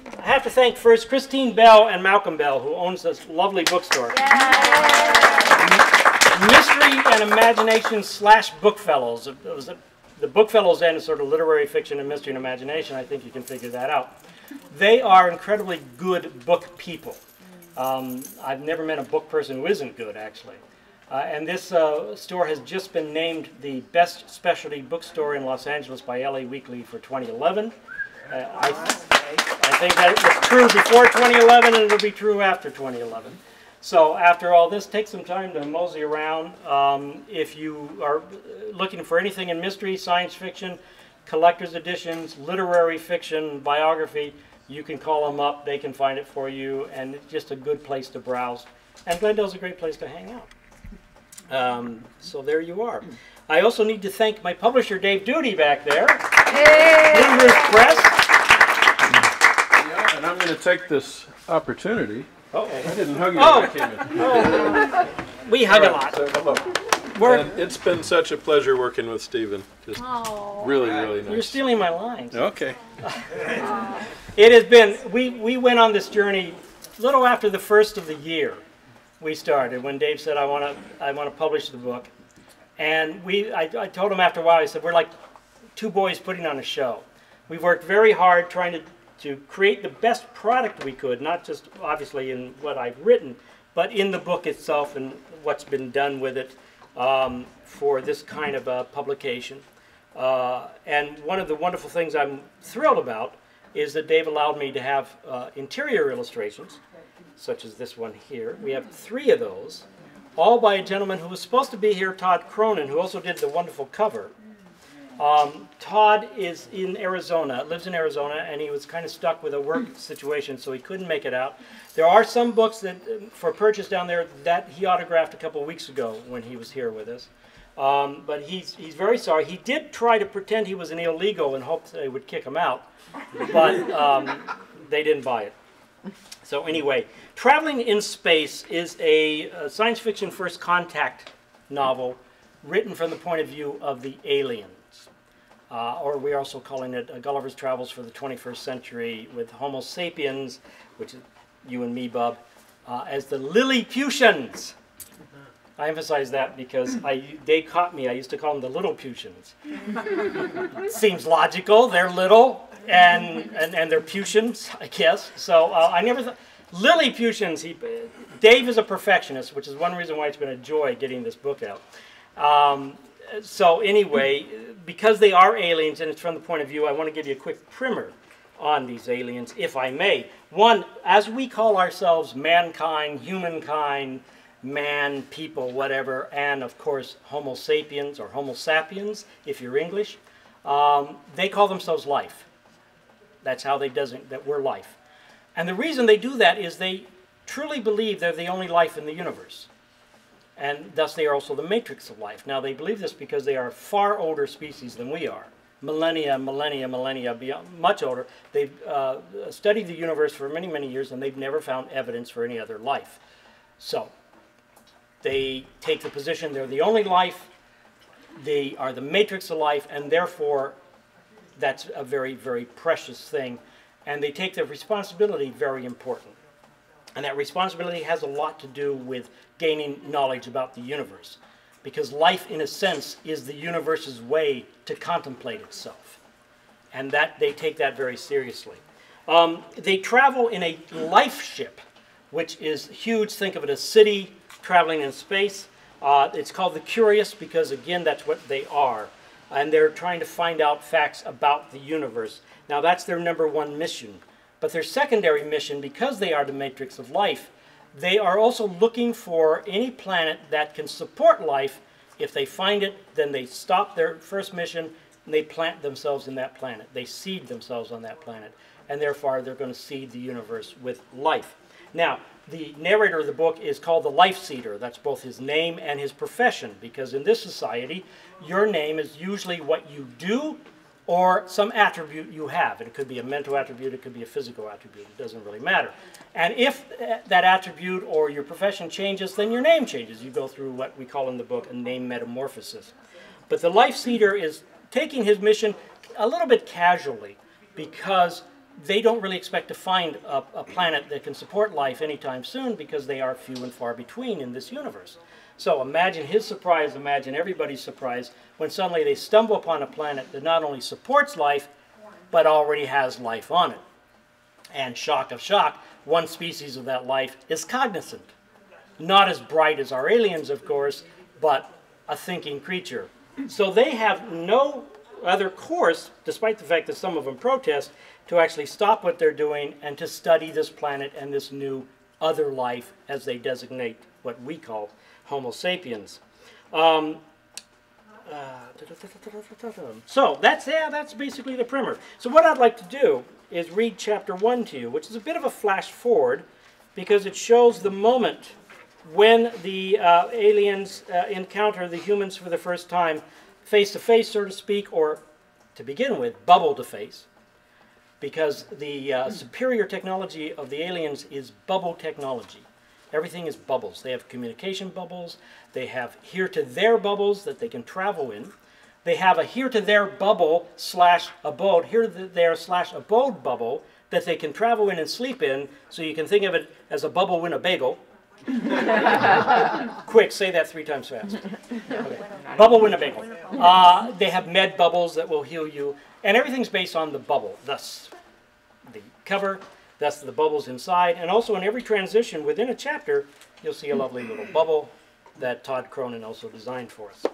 I have to thank first Christine Bell and Malcolm Bell, who owns this lovely bookstore. Mystery and Imagination / Bookfellows. The Bookfellows end is sort of literary fiction and mystery and imagination. I think you can figure that out. They are incredibly good book people. I've never met a book person who isn't good, actually. And this store has just been named the best specialty bookstore in Los Angeles by LA Weekly for 2011. I think that was true before 2011, and it'll be true after 2011. So after all this, take some time to mosey around. If you are looking for anything in mystery, science fiction, collector's editions, literary fiction, biography, you can call them up. They can find it for you, and it's just a good place to browse. And Glendale's a great place to hang out. So there you are. I also need to thank my publisher, Dave Doody, back there. Blue Roof Press. Yeah, and I'm going to take this opportunity. Uh-oh. I didn't hug you when I came in. Oh. We hug a lot. So, hello. And it's been such a pleasure working with Stephen. Just really, really nice. You're stealing my lines. Okay. It has been, we went on this journey a little after the first of the year we started, when Dave said, I want to publish the book. And I told him after a while, I said, we're like two boys putting on a show. We worked very hard trying to create the best product we could, not just obviously in what I've written, but in the book itself and what's been done with it for this kind of publication. And one of the wonderful things I'm thrilled about is that Dave allowed me to have interior illustrations, such as this one here. We have 3 of those, all by a gentleman who was supposed to be here, Todd Cronin, who also did the wonderful cover. Todd is in Arizona, lives in Arizona, and he was kind of stuck with a work situation, so he couldn't make it out. There are some books that for purchase down there that he autographed a couple of weeks ago when he was here with us. But he's very sorry. He did try to pretend he was an illegal and hoped they would kick him out, but they didn't buy it. So anyway, Traveling in Space is a science fiction first contact novel written from the point of view of the aliens. Or we're also calling it Gulliver's Travels for the 21st Century with Homo sapiens, which is you and me, Bub, as the Lilliputians. I emphasize that because they caught me. I used to call them the Littleputians. Seems logical. They're little and they're Putians, I guess. So I never thought. Lilliputians, Dave is a perfectionist, which is one reason why it's been a joy getting this book out. So anyway, because they are aliens and it's from the point of view, I want to give you a quick primer on these aliens, if I may. One, as we call ourselves mankind, humankind, man, people, whatever, and of course Homo sapiens or Homo sapiens, if you're English, they call themselves life. That's how they designate that we're life. And the reason they do that is they truly believe they're the only life in the universe. And thus they are also the matrix of life. Now they believe this because they are a far older species than we are. Millennia, beyond, much older. They've studied the universe for many, many years and they've never found evidence for any other life. So they take the position they're the only life, they are the matrix of life, and therefore that's a very, very precious thing. And they take their responsibility very important. And that responsibility has a lot to do with gaining knowledge about the universe. Because life, in a sense, is the universe's way to contemplate itself. And that they take that very seriously. They travel in a life ship, which is huge. Think of it as a city traveling in space. It's called the Curious because, again, that's what they are. And they're trying to find out facts about the universe. Now, that's their #1 mission. But their secondary mission, because they are the matrix of life, they are also looking for any planet that can support life. If they find it, then they stop their first mission and they plant themselves in that planet. They seed themselves on that planet. And therefore, they're going to seed the universe with life. Now, the narrator of the book is called the Life Seeder. That's both his name and his profession, because in this society, your name is usually what you do or some attribute you have. And it could be a mental attribute, it could be a physical attribute, it doesn't really matter. And if that attribute or your profession changes, then your name changes. You go through what we call in the book a name metamorphosis. But the Life Seeder is taking his mission a little bit casually, because they don't really expect to find a planet that can support life anytime soon because they are few and far between in this universe. So imagine his surprise, imagine everybody's surprise when suddenly they stumble upon a planet that not only supports life, but already has life on it. And shock of shock, one species of that life is cognizant. Not as bright as our aliens, of course, but a thinking creature. So they have no other course, despite the fact that some of them protest, to actually stop what they're doing and to study this planet and this new other life, as they designate what we call Homo sapiens. So that's basically the primer. So what I'd like to do is read chapter 1 to you, which is a bit of a flash forward because it shows the moment when the aliens encounter the humans for the first time, face to face, so to speak, or to begin with, bubble to face, because the superior technology of the aliens is bubble technology. Everything is bubbles. They have communication bubbles. They have here-to-there bubbles that they can travel in. They have a here-to-there bubble slash abode, here-to-there slash abode bubble that they can travel in and sleep in, so you can think of it as a bubble Winnebago. Quick, say that 3 times fast. Okay. Bubble Winnebago. They have med bubbles that will heal you, and everything's based on the bubble. Thus, the cover, thus the bubbles inside, and also in every transition within a chapter, you'll see a lovely little bubble that Todd Cronin also designed for us.